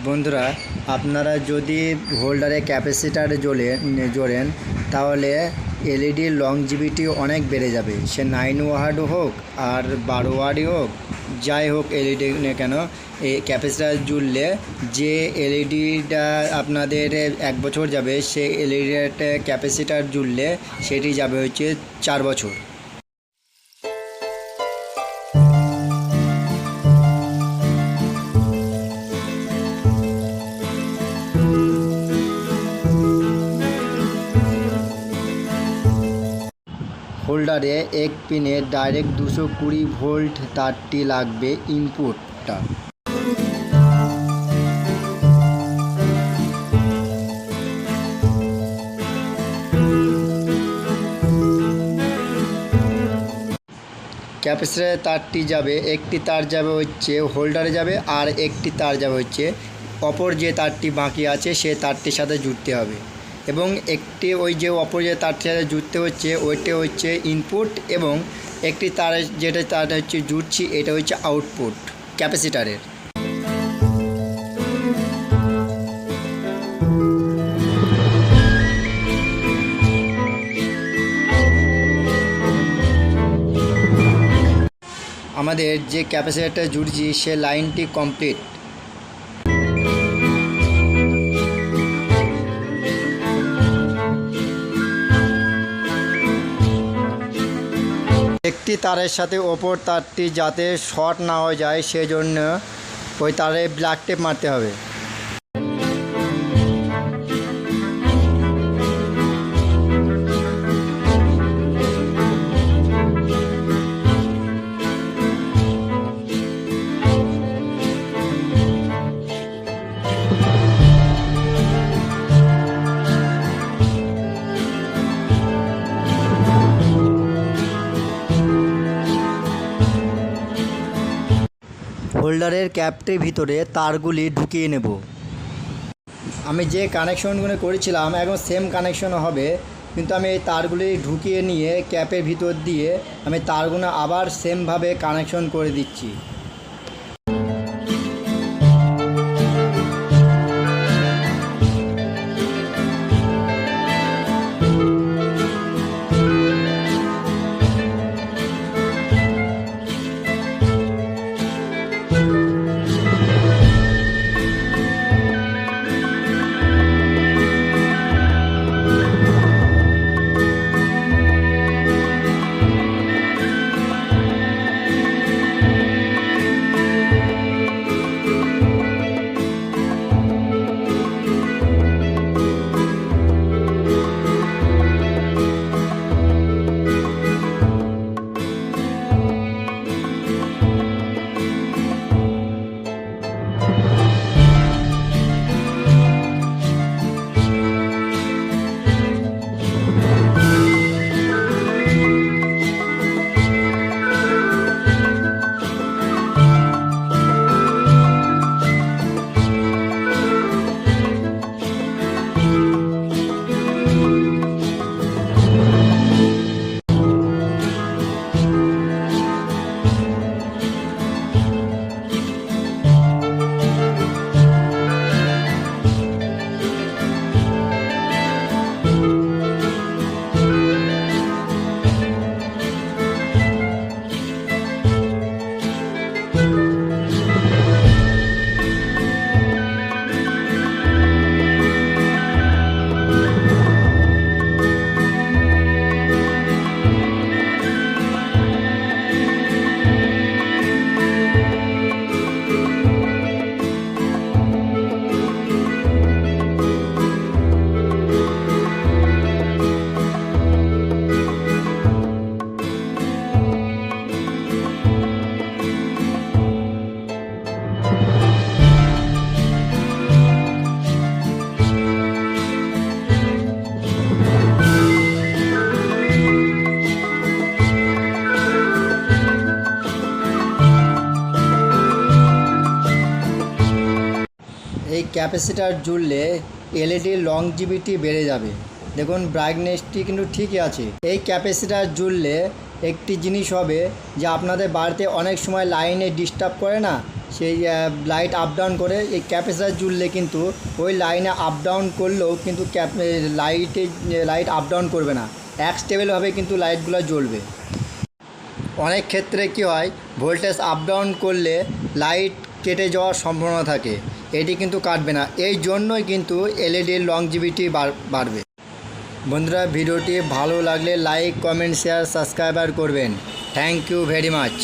বন্ধুরা, আপনারা যদি হোল্ডারে ক্যাপাসিটার জোড়েন তাহলে এলইডির লংজিভিটি অনেক বেড়ে যাবে। সে 9 ওয়াট হোক আর 12 ওয়াটই হোক, যাই হোক এলইডি কেন, এই ক্যাপাসিটার জুড়লে যে এলইডিটা আপনাদের 1 বছর যাবে, সেই এলইডিটা ক্যাপাসিটার জুড়লে সেটি যাবে হচ্ছে 4 বছর। হোল্ডারে এক পিনে ডাইরেক্ট 220 ভোল্ট তারটি লাগবে ইনপুটটা। ক্যাপাসিটরের তারটি যাবে, একটি তার যাবে হচ্ছে হোল্ডারে যাবে আর একটি তার যাবে হচ্ছে অপর যে তারটি বাকি আছে সে তারটির সাথে জুড়তে হবে, এবং একটি ওই যে অপর যে তারটির সাথে জুড়তে হচ্ছে ওইটা হচ্ছে ইনপুট, এবং একটি তার যেটা তারটা হচ্ছে জুড়ছি এটা হচ্ছে আউটপুট ক্যাপাসিটারের। আমাদের যে ক্যাপাসিটারটা জুড়ছি সে লাইনটি কমপ্লিট। একটি তারের সাথে অপর তারটি যাতে শর্ট না হয়ে যায় সেজন্য ওই তারে ব্ল্যাক টেপ মারতে হবে। হোল্ডারের ক্যাপটির ভিতরে তারগুলি ঢুকিয়ে নেব। আমি যে কানেকশনগুলো করেছিলাম এখন সেম কানেকশন হবে, কিন্তু আমি এই তারগুলি ঢুকিয়ে নিয়ে ক্যাপের ভিতর দিয়ে আমি তারগুলো আবার সেমভাবে কানেকশন করে দিচ্ছি। এই ক্যাপাসিটার জুড়লে এলইডির লংজিভিটি বেড়ে যাবে। দেখুন ব্রাইটনেসটি কিন্তু ঠিকই আছে। এই ক্যাপাসিটার জুড়লে একটি জিনিস হবে যে আপনাদের বাড়িতে অনেক সময় লাইনে ডিস্টার্ব করে না, সেই লাইট আপ ডাউন করে। এই ক্যাপাসিটার জুড়লে কিন্তু ওই লাইনে আপ ডাউন করলেও কিন্তু লাইট আপ ডাউন করবে না, এক স্টেবলভাবে কিন্তু লাইটগুলো জ্বলবে। অনেক ক্ষেত্রে কি হয়, ভোল্টেজ আপ ডাউন করলে লাইট কেটে যাওয়ার সম্ভাবনা থাকে, এটি কিন্তু কাটবে না। এই জন্যই কিন্তু এলইডির লংজিভিটি বাড়বে। বন্ধুরা, ভিডিওটি ভালো লাগলে লাইক, কমেন্ট, শেয়ার, সাবস্ক্রাইবার করবেন। Thank you very much.